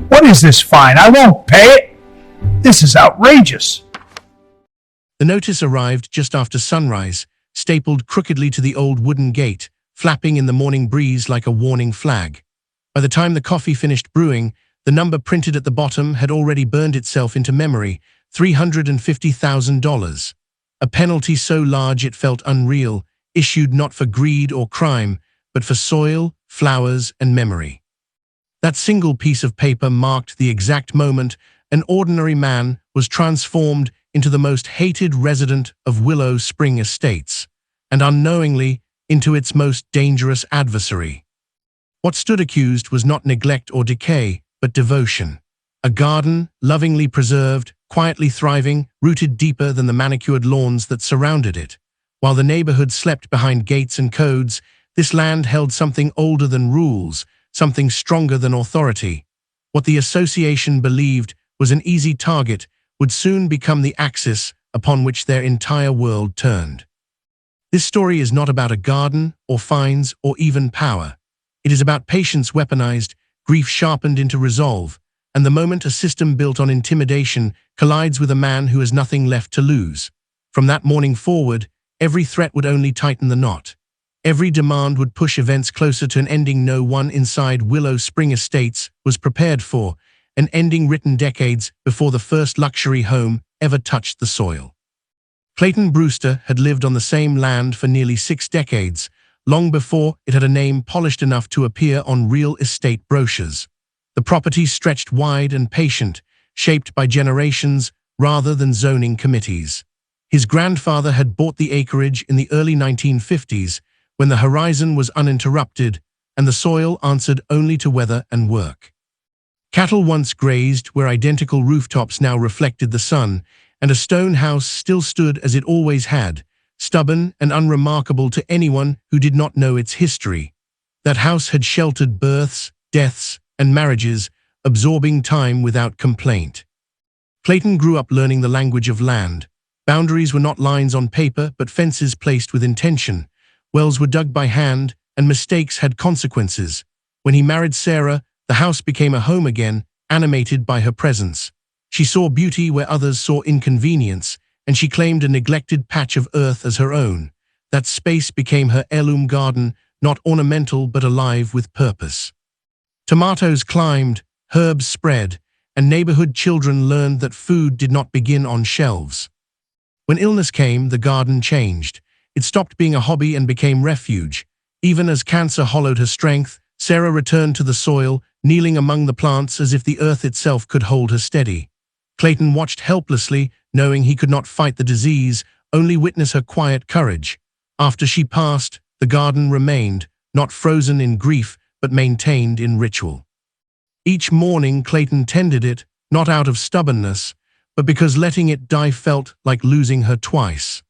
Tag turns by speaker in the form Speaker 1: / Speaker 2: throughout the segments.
Speaker 1: What is this fine? I won't pay it. This is outrageous.
Speaker 2: The notice arrived just after sunrise, stapled crookedly to the old wooden gate, flapping in the morning breeze like a warning flag. By the time the coffee finished brewing, the number printed at the bottom had already burned itself into memory, $350,000. A penalty so large it felt unreal, issued not for greed or crime, but for soil, flowers, and memory. That single piece of paper marked the exact moment an ordinary man was transformed into the most hated resident of Willow Spring Estates, and unknowingly into its most dangerous adversary. What stood accused was not neglect or decay, but devotion. A garden, lovingly preserved, quietly thriving, rooted deeper than the manicured lawns that surrounded it. While the neighborhood slept behind gates and codes, this land held something older than rules, something stronger than authority. What the association believed was an easy target would soon become the axis upon which their entire world turned. This story is not about a garden, or fines, or even power. It is about patience weaponized, grief sharpened into resolve, and the moment a system built on intimidation collides with a man who has nothing left to lose. From that morning forward, every threat would only tighten the knot. Every demand would push events closer to an ending no one inside Willow Spring Estates was prepared for, an ending written decades before the first luxury home ever touched the soil. Clayton Brewster had lived on the same land for nearly 6 decades, long before it had a name polished enough to appear on real estate brochures. The property stretched wide and patient, shaped by generations rather than zoning committees. His grandfather had bought the acreage in the early 1950s, when the horizon was uninterrupted and the soil answered only to weather and work. Cattle once grazed where identical rooftops now reflected the sun, and a stone house still stood as it always had, stubborn and unremarkable to anyone who did not know its history. That house had sheltered births, deaths, and marriages, absorbing time without complaint. Clayton grew up learning the language of land. Boundaries were not lines on paper, but fences placed with intention. Wells were dug by hand, and mistakes had consequences. When he married Sarah, the house became a home again, animated by her presence. She saw beauty where others saw inconvenience, and she claimed a neglected patch of earth as her own. That space became her heirloom garden, not ornamental but alive with purpose. Tomatoes climbed, herbs spread, and neighborhood children learned that food did not begin on shelves. When illness came, the garden changed. It stopped being a hobby and became refuge. Even as cancer hollowed her strength, Sarah returned to the soil, kneeling among the plants as if the earth itself could hold her steady. Clayton watched helplessly, knowing he could not fight the disease, only witness her quiet courage. After she passed, the garden remained, not frozen in grief, but maintained in ritual. Each morning Clayton tended it, not out of stubbornness, but because letting it die felt like losing her twice.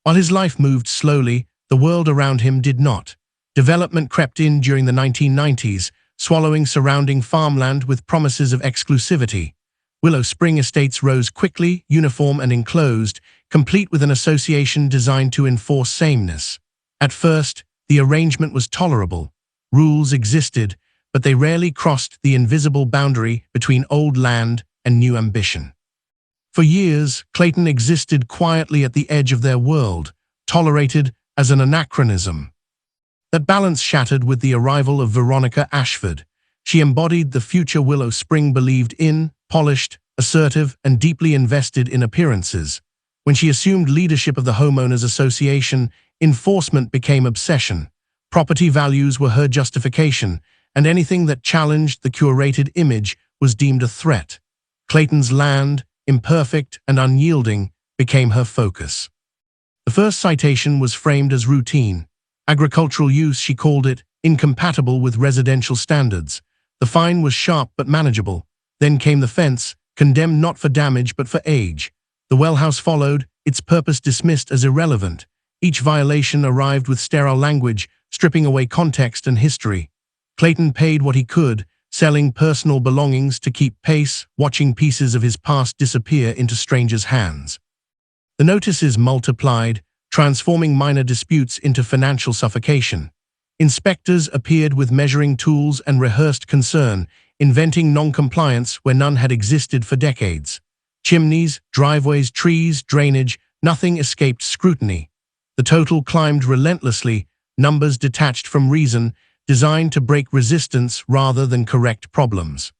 Speaker 2: While his life moved slowly, the world around him did not. Development crept in during the 1990s, swallowing surrounding farmland with promises of exclusivity. Willow Spring Estates rose quickly, uniform and enclosed, complete with an association designed to enforce sameness. At first, the arrangement was tolerable. Rules existed, but they rarely crossed the invisible boundary between old land and new ambition. For years, Clayton existed quietly at the edge of their world, tolerated as an anachronism. That balance shattered with the arrival of Veronica Ashford. She embodied the future Willow Spring believed in, polished, assertive, and deeply invested in appearances. When she assumed leadership of the Homeowners Association, enforcement became obsession. Property values were her justification, and anything that challenged the curated image was deemed a threat. Clayton's land, imperfect and unyielding, became her focus. The first citation was framed as routine. Agricultural use, she called it, incompatible with residential standards. The fine was sharp but manageable. Then came the fence, condemned not for damage but for age. The well house followed, its purpose dismissed as irrelevant. Each violation arrived with sterile language, stripping away context and history. Clayton paid what he could, selling personal belongings to keep pace, watching pieces of his past disappear into strangers' hands. The notices multiplied, transforming minor disputes into financial suffocation. Inspectors appeared with measuring tools and rehearsed concern, inventing non-compliance where none had existed for decades. Chimneys, driveways, trees, drainage, nothing escaped scrutiny. The total climbed relentlessly, numbers detached from reason, designed to break resistance rather than correct problems.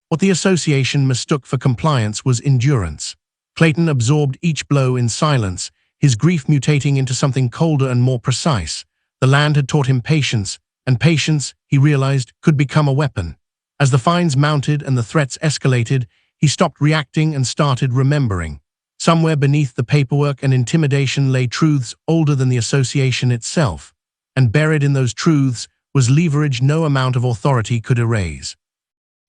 Speaker 2: What the association mistook for compliance was endurance. Clayton absorbed each blow in silence, his grief mutating into something colder and more precise. The land had taught him patience, and patience, he realized, could become a weapon. As the fines mounted and the threats escalated, he stopped reacting and started remembering. Somewhere beneath the paperwork and intimidation lay truths older than the association itself, and buried in those truths was leverage no amount of authority could erase.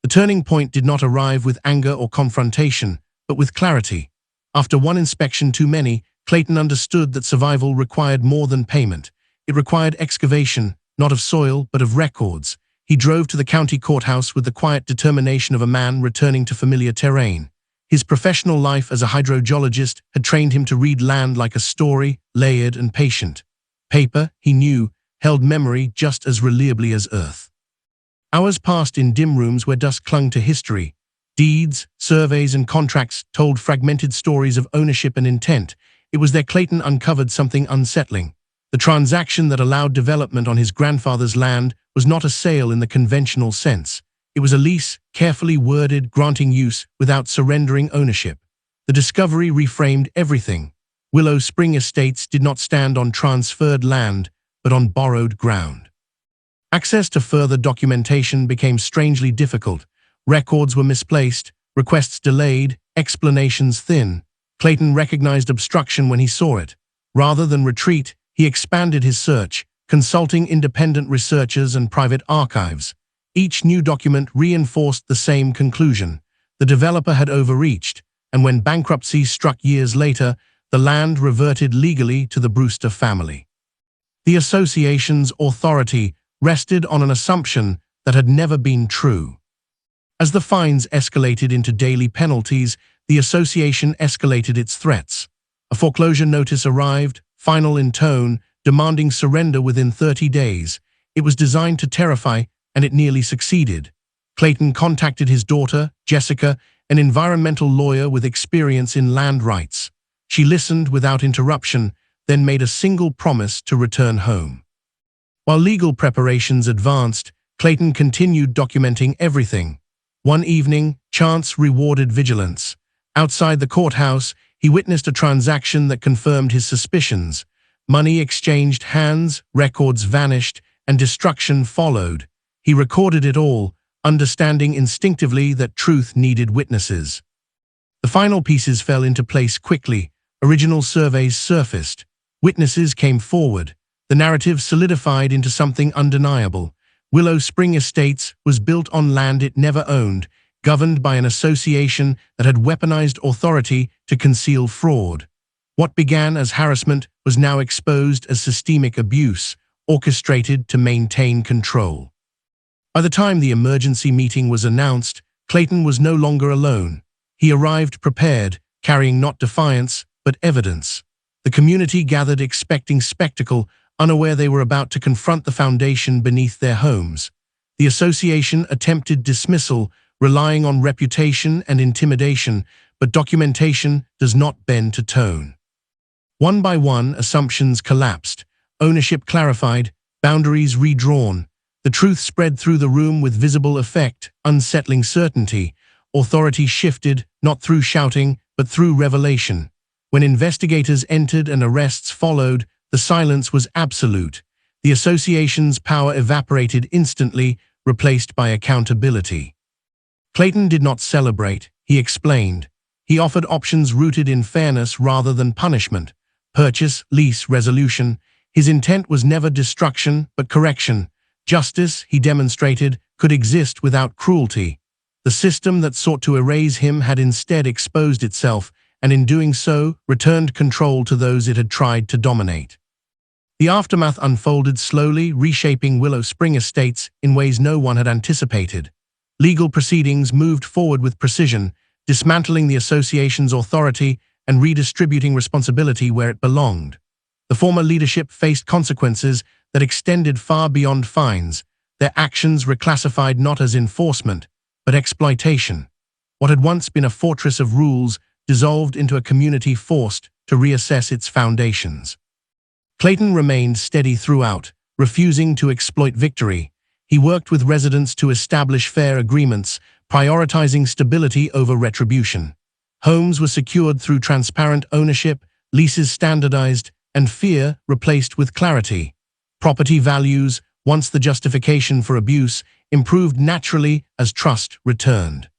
Speaker 2: The turning point did not arrive with anger or confrontation, but with clarity. After one inspection too many, Clayton understood that survival required more than payment. It required excavation, not of soil, but of records. He drove to the county courthouse with the quiet determination of a man returning to familiar terrain. His professional life as a hydrogeologist had trained him to read land like a story, layered and patient. Paper, he knew, held memory just as reliably as earth. Hours passed in dim rooms where dust clung to history. Deeds, surveys, and contracts told fragmented stories of ownership and intent. It was there Clayton uncovered something unsettling. The transaction that allowed development on his grandfather's land was not a sale in the conventional sense. It was a lease, carefully worded, granting use without surrendering ownership. The discovery reframed everything. Willow Spring Estates did not stand on transferred land, but on borrowed ground. Access to further documentation became strangely difficult. Records were misplaced, requests delayed, explanations thin. Clayton recognized obstruction when he saw it. Rather than retreat, he expanded his search, consulting independent researchers and private archives. Each new document reinforced the same conclusion. The developer had overreached, and when bankruptcy struck years later, the land reverted legally to the Brewster family. The association's authority rested on an assumption that had never been true. As the fines escalated into daily penalties, the association escalated its threats. A foreclosure notice arrived, final in tone, demanding surrender within 30 days. It was designed to terrify, and it nearly succeeded. Clayton contacted his daughter, Jessica, an environmental lawyer with experience in land rights. She listened without interruption, then made a single promise to return home. While legal preparations advanced, Clayton continued documenting everything. One evening, chance rewarded vigilance. Outside the courthouse, he witnessed a transaction that confirmed his suspicions. Money exchanged hands, records vanished, and destruction followed. He recorded it all, understanding instinctively that truth needed witnesses. The final pieces fell into place quickly. Original surveys surfaced. Witnesses came forward. The narrative solidified into something undeniable. Willow Spring Estates was built on land it never owned, governed by an association that had weaponized authority to conceal fraud. What began as harassment was now exposed as systemic abuse, orchestrated to maintain control. By the time the emergency meeting was announced, Clayton was no longer alone. He arrived prepared, carrying not defiance, but evidence. The community gathered expecting spectacle, unaware they were about to confront the foundation beneath their homes. The association attempted dismissal, relying on reputation and intimidation, but documentation does not bend to tone. One by one, assumptions collapsed, ownership clarified, boundaries redrawn. The truth spread through the room with visible effect, unsettling certainty. Authority shifted, not through shouting, but through revelation. When investigators entered and arrests followed, the silence was absolute. The association's power evaporated instantly, replaced by accountability. Clayton did not celebrate, he explained. He offered options rooted in fairness rather than punishment. Purchase, lease, resolution. His intent was never destruction, but correction. Justice, he demonstrated, could exist without cruelty. The system that sought to erase him had instead exposed itself, and in doing so, returned control to those it had tried to dominate. The aftermath unfolded slowly, reshaping Willow Spring Estates in ways no one had anticipated. Legal proceedings moved forward with precision, dismantling the association's authority and redistributing responsibility where it belonged. The former leadership faced consequences that extended far beyond fines, their actions reclassified not as enforcement, but exploitation. What had once been a fortress of rules dissolved into a community forced to reassess its foundations. Clayton remained steady throughout, refusing to exploit victory. He worked with residents to establish fair agreements, prioritizing stability over retribution. Homes were secured through transparent ownership, leases standardized, and fear replaced with clarity. Property values, once the justification for abuse, improved naturally as trust returned.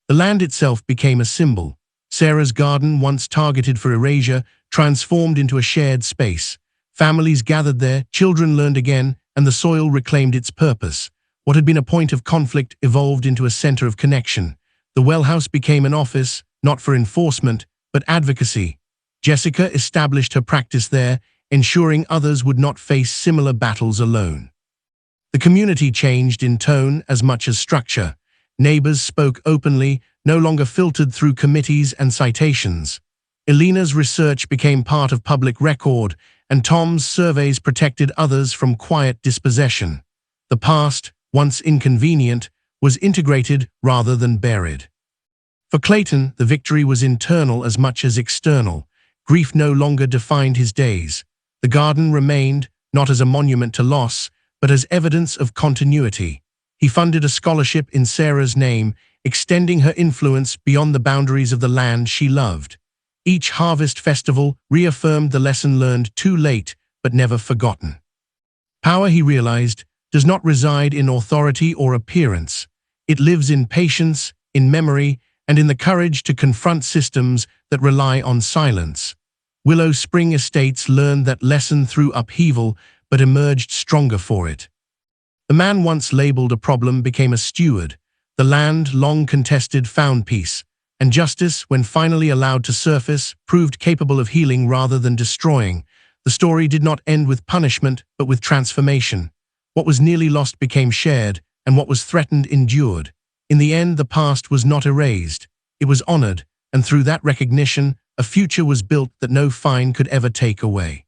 Speaker 2: The land itself became a symbol. Sarah's garden, once targeted for erasure, transformed into a shared space. Families gathered there, children learned again, and the soil reclaimed its purpose. What had been a point of conflict evolved into a center of connection. The well house became an office, not for enforcement, but advocacy. Jessica established her practice there, ensuring others would not face similar battles alone. The community changed in tone as much as structure. Neighbors spoke openly, no longer filtered through committees and citations. Elena's research became part of public record, and Tom's surveys protected others from quiet dispossession. The past, once inconvenient, was integrated rather than buried. For Clayton, the victory was internal as much as external. Grief no longer defined his days. The garden remained, not as a monument to loss, but as evidence of continuity. He funded a scholarship in Sarah's name, extending her influence beyond the boundaries of the land she loved. Each harvest festival reaffirmed the lesson learned too late but never forgotten. Power, he realized, does not reside in authority or appearance. It lives in patience, in memory, and in the courage to confront systems that rely on silence. Willow Spring Estates learned that lesson through upheaval but emerged stronger for it. The man once labeled a problem became a steward. The land, long contested, found peace. And justice, when finally allowed to surface, proved capable of healing rather than destroying. The story did not end with punishment, but with transformation. What was nearly lost became shared, and what was threatened endured. In the end, the past was not erased. It was honored, and through that recognition, a future was built that no fine could ever take away.